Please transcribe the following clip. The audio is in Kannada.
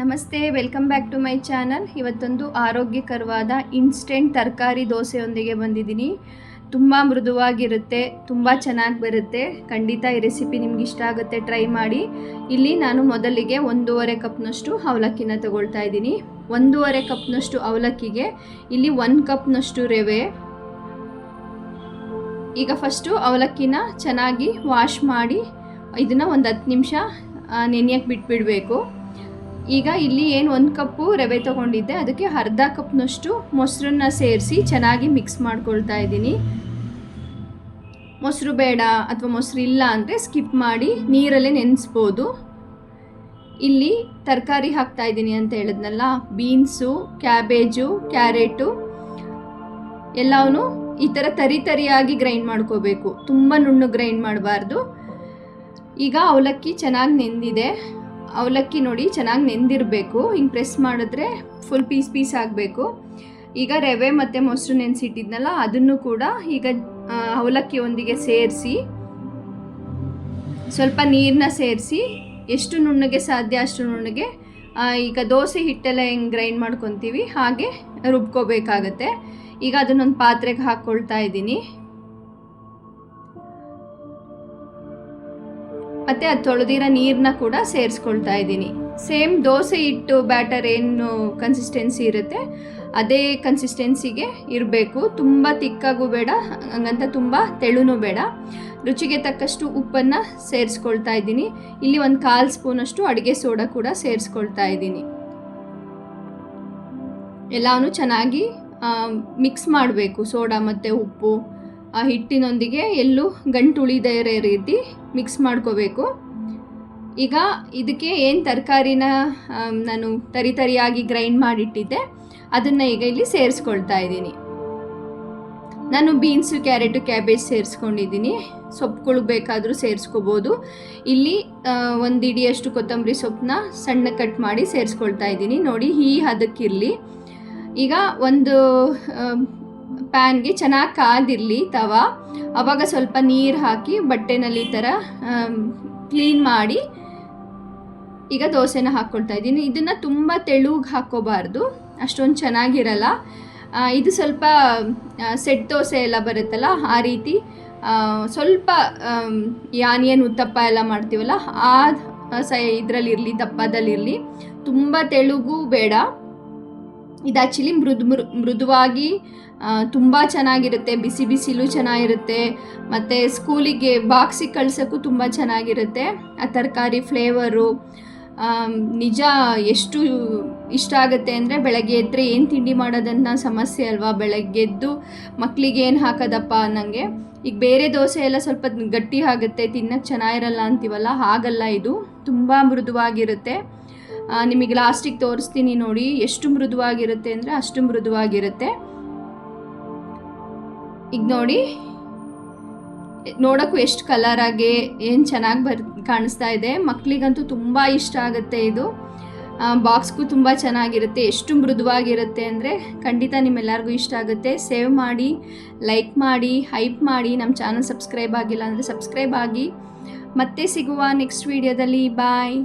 ನಮಸ್ತೆ, welcome back to my channel. ಇವತ್ತೊಂದು ಆರೋಗ್ಯಕರವಾದ ಇನ್ಸ್ಟೆಂಟ್ ತರಕಾರಿ ದೋಸೆಯೊಂದಿಗೆ ಬಂದಿದ್ದೀನಿ. ತುಂಬ ಮೃದುವಾಗಿರುತ್ತೆ, ತುಂಬ ಚೆನ್ನಾಗಿ ಬರುತ್ತೆ. ಖಂಡಿತ ಈ ರೆಸಿಪಿ ನಿಮ್ಗೆ ಇಷ್ಟ ಆಗುತ್ತೆ, ಟ್ರೈ ಮಾಡಿ. ಇಲ್ಲಿ ನಾನು ಮೊದಲಿಗೆ 1.5 ಕಪ್ನಷ್ಟು ಅವಲಕ್ಕಿನ ತಗೊಳ್ತಾ ಇದ್ದೀನಿ. 1.5 ಕಪ್ನಷ್ಟು ಅವಲಕ್ಕಿಗೆ ಇಲ್ಲಿ 1 ಕಪ್ನಷ್ಟು ರವೆ. ಈಗ ಫಸ್ಟು ಅವಲಕ್ಕಿನ ಚೆನ್ನಾಗಿ ವಾಶ್ ಮಾಡಿ ಇದನ್ನು ಒಂದು 10 ನಿಮಿಷ ನೆನೆಯಕ್ಕೆ ಬಿಟ್ಬಿಡಬೇಕು. ಈಗ ಇಲ್ಲಿ ಏನು 1 ಕಪ್ಪು ರವೆ ತೊಗೊಂಡಿದ್ದೆ, ಅದಕ್ಕೆ ಅರ್ಧ ಕಪ್ನಷ್ಟು ಮೊಸರನ್ನ ಸೇರಿಸಿ ಚೆನ್ನಾಗಿ ಮಿಕ್ಸ್ ಮಾಡ್ಕೊಳ್ತಾ ಇದ್ದೀನಿ. ಮೊಸರು ಬೇಡ ಅಥವಾ ಮೊಸರು ಇಲ್ಲ ಅಂದರೆ ಸ್ಕಿಪ್ ಮಾಡಿ ನೀರಲ್ಲೇ ನೆನೆಸ್ಬೋದು. ಇಲ್ಲಿ ತರಕಾರಿ ಹಾಕ್ತಾ ಇದ್ದೀನಿ ಅಂತ ಹೇಳಿದ್ನಲ್ಲ, ಬೀನ್ಸು, ಕ್ಯಾಬೇಜು, ಕ್ಯಾರೆಟು ಎಲ್ಲವೂ ಈ ಥರ ತರಿಯಾಗಿ ಗ್ರೈಂಡ್ ಮಾಡ್ಕೋಬೇಕು, ತುಂಬ ನುಣ್ಣಗೆ ಗ್ರೈಂಡ್ ಮಾಡಬಾರ್ದು. ಈಗ ಅವಲಕ್ಕಿ ಚೆನ್ನಾಗಿ ನೆಂದಿದೆ. ಅವಲಕ್ಕಿ ನೋಡಿ ಚೆನ್ನಾಗಿ ನೆಂದಿರಬೇಕು. ಹಿಂಗೆ ಪ್ರೆಸ್ ಮಾಡಿದ್ರೆ ಫುಲ್ ಪೀಸ್ ಆಗಬೇಕು. ಈಗ ರವೆ ಮತ್ತು ಮೊಸರು ನೆನೆಸಿಟ್ಟಿದ್ನಲ್ಲ, ಅದನ್ನು ಕೂಡ ಈಗ ಅವಲಕ್ಕಿಯೊಂದಿಗೆ ಸೇರಿಸಿ ಸ್ವಲ್ಪ ನೀರನ್ನ ಸೇರಿಸಿ ಎಷ್ಟು ನುಣ್ಣಗೆ ಸಾಧ್ಯ ಅಷ್ಟು ನುಣ್ಣಗೆ, ಈಗ ದೋಸೆ ಹಿಟ್ಟೆಲ್ಲ ಹೆಂಗೆ ಗ್ರೈಂಡ್ ಮಾಡ್ಕೊತೀವಿ ಹಾಗೆ ರುಬ್ಕೋಬೇಕಾಗತ್ತೆ. ಈಗ ಅದನ್ನೊಂದು ಪಾತ್ರೆಗೆ ಹಾಕ್ಕೊಳ್ತಾ ಇದ್ದೀನಿ. ಮತ್ತು ಅದು ತೊಳೆದಿರೋ ನೀರನ್ನ ಕೂಡ ಸೇರಿಸ್ಕೊಳ್ತಾ ಇದ್ದೀನಿ. ಸೇಮ್ ದೋಸೆ ಹಿಟ್ಟು ಬ್ಯಾಟರ್ ಏನು ಕನ್ಸಿಸ್ಟೆನ್ಸಿ ಇರುತ್ತೆ ಅದೇ ಕನ್ಸಿಸ್ಟೆನ್ಸಿಗೆ ಇರಬೇಕು. ತುಂಬ ತಿಕ್ಕಾಗೂ ಬೇಡ, ಹಂಗಂತ ತುಂಬ ತೆಳುನೂ ಬೇಡ. ರುಚಿಗೆ ತಕ್ಕಷ್ಟು ಉಪ್ಪನ್ನು ಸೇರಿಸ್ಕೊಳ್ತಾ ಇದ್ದೀನಿ. ಇಲ್ಲಿ 1/4 ಸ್ಪೂನಷ್ಟು ಅಡುಗೆ ಸೋಡಾ ಕೂಡ ಸೇರಿಸ್ಕೊಳ್ತಾ ಇದ್ದೀನಿ. ಎಲ್ಲವೂ ಚೆನ್ನಾಗಿ ಮಿಕ್ಸ್ ಮಾಡಬೇಕು. ಸೋಡಾ ಮತ್ತು ಉಪ್ಪು ಆ ಹಿಟ್ಟಿನೊಂದಿಗೆ ಎಲ್ಲೂ ಗಂಟು ಉಳಿದೇ ಇರೋ ರೀತಿ ಮಿಕ್ಸ್ ಮಾಡ್ಕೋಬೇಕು. ಈಗ ಇದಕ್ಕೆ ಏನು ತರಕಾರಿನ ನಾನು ತರಿಯಾಗಿ ಗ್ರೈಂಡ್ ಮಾಡಿಟ್ಟಿದ್ದೆ ಅದನ್ನು ಈಗ ಇಲ್ಲಿ ಸೇರಿಸ್ಕೊಳ್ತಾ ಇದ್ದೀನಿ. ನಾನು ಬೀನ್ಸು, ಕ್ಯಾರೆಟು, ಕ್ಯಾಬೇಜ್ ಸೇರಿಸ್ಕೊಂಡಿದ್ದೀನಿ. ಸೊಪ್ಪುಗಳು ಬೇಕಾದರೂ ಸೇರಿಸ್ಕೋಬೋದು. ಇಲ್ಲಿ 1 ಹಿಡಿಯಷ್ಟು ಕೊತ್ತಂಬರಿ ಸೊಪ್ಪನ್ನ ಸಣ್ಣ ಕಟ್ ಮಾಡಿ ಸೇರಿಸ್ಕೊಳ್ತಾ ಇದ್ದೀನಿ. ನೋಡಿ, ಈ ಹದಕ್ಕಿರಲಿ. ಈಗ ಒಂದು ಪ್ಯಾನ್ಗೆ ಚೆನ್ನಾಗಿ ಕಾದಿರಲಿ ತವಾ. ಆವಾಗ ಸ್ವಲ್ಪ ನೀರು ಹಾಕಿ ಬಟ್ಟೆನಲ್ಲಿ ಈ ಥರ ಕ್ಲೀನ್ ಮಾಡಿ ಈಗ ದೋಸೆನ ಹಾಕ್ಕೊಳ್ತಾ ಇದ್ದೀನಿ. ಇದನ್ನು ತುಂಬ ತೆಳುಗೆ ಹಾಕ್ಕೋಬಾರ್ದು, ಅಷ್ಟೊಂದು ಚೆನ್ನಾಗಿರಲ್ಲ. ಇದು ಸ್ವಲ್ಪ ಸೆಟ್ ದೋಸೆ ಎಲ್ಲ ಬರುತ್ತಲ್ಲ ಆ ರೀತಿ ಸ್ವಲ್ಪ ಆನಿಯನ್ ಉತ್ತಪ್ಪ ಎಲ್ಲ ಮಾಡ್ತೀವಲ್ಲ ಆ ಇದರಲ್ಲಿರಲಿ, ದಪ್ಪದಲ್ಲಿರಲಿ. ತುಂಬ ತೆಳುಗೂ ಬೇಡ. ಇದು ಆ್ಯಕ್ಚುಲಿ ಮೃದುವಾಗಿ ತುಂಬ ಚೆನ್ನಾಗಿರುತ್ತೆ. ಬಿಸಿಲೂ ಚೆನ್ನಾಗಿರುತ್ತೆ. ಮತ್ತು ಸ್ಕೂಲಿಗೆ ಬಾಕ್ಸಿಗೆ ಕಳ್ಸೋಕ್ಕೂ ತುಂಬ ಚೆನ್ನಾಗಿರುತ್ತೆ. ಆ ತರಕಾರಿ ಫ್ಲೇವರು ನಿಜ ಎಷ್ಟು ಇಷ್ಟ ಆಗುತ್ತೆ ಅಂದರೆ, ಬೆಳಗ್ಗೆ ಎದ್ದರೆ ಏನು ತಿಂಡಿ ಮಾಡೋದನ್ನ ಸಮಸ್ಯೆ ಅಲ್ವಾ. ಬೆಳಗ್ಗೆ ಎದ್ದು ಮಕ್ಕಳಿಗೆ ಏನು ಹಾಕೋದಪ್ಪ ಅನ್ನಂಗೆ. ಈಗ ಬೇರೆ ದೋಸೆ ಎಲ್ಲ ಸ್ವಲ್ಪ ಗಟ್ಟಿ ಆಗುತ್ತೆ, ತಿನ್ನೋಕ್ಕೆ ಚೆನ್ನಾಗಿರಲ್ಲ ಅಂತೀವಲ್ಲ, ಹಾಗಲ್ಲ. ಇದು ತುಂಬ ಮೃದುವಾಗಿರುತ್ತೆ. ನಿಮಗೆ ಲಾಸ್ಟಿಗೆ ತೋರಿಸ್ತೀನಿ ನೋಡಿ, ಎಷ್ಟು ಮೃದುವಾಗಿರುತ್ತೆ ಅಂದರೆ ಅಷ್ಟು ಮೃದುವಾಗಿರುತ್ತೆ. ಈಗ ನೋಡಿ, ನೋಡೋಕ್ಕೂ ಎಷ್ಟು ಕಲರಾಗಿ ಏನು ಚೆನ್ನಾಗಿ ಕಾಣಿಸ್ತಾ ಇದೆ. ಮಕ್ಕಳಿಗಂತೂ ತುಂಬ ಇಷ್ಟ ಆಗುತ್ತೆ ಇದು. ಬಾಕ್ಸ್ಗೂ ತುಂಬ ಚೆನ್ನಾಗಿರುತ್ತೆ. ಎಷ್ಟು ಮೃದುವಾಗಿರುತ್ತೆ ಅಂದರೆ ಖಂಡಿತ ನಿಮ್ಮೆಲ್ಲರಿಗೂ ಇಷ್ಟ ಆಗುತ್ತೆ. ಸೇವ್ ಮಾಡಿ, ಲೈಕ್ ಮಾಡಿ, ಹೈಪ್ ಮಾಡಿ. ನಮ್ಮ ಚಾನಲ್ ಸಬ್ಸ್ಕ್ರೈಬ್ ಆಗಿಲ್ಲ ಅಂದರೆ ಸಬ್ಸ್ಕ್ರೈಬ್ ಆಗಿ. ಮತ್ತೆ ಸಿಗುವ ನೆಕ್ಸ್ಟ್ ವಿಡಿಯೋದಲ್ಲಿ. ಬಾಯ್.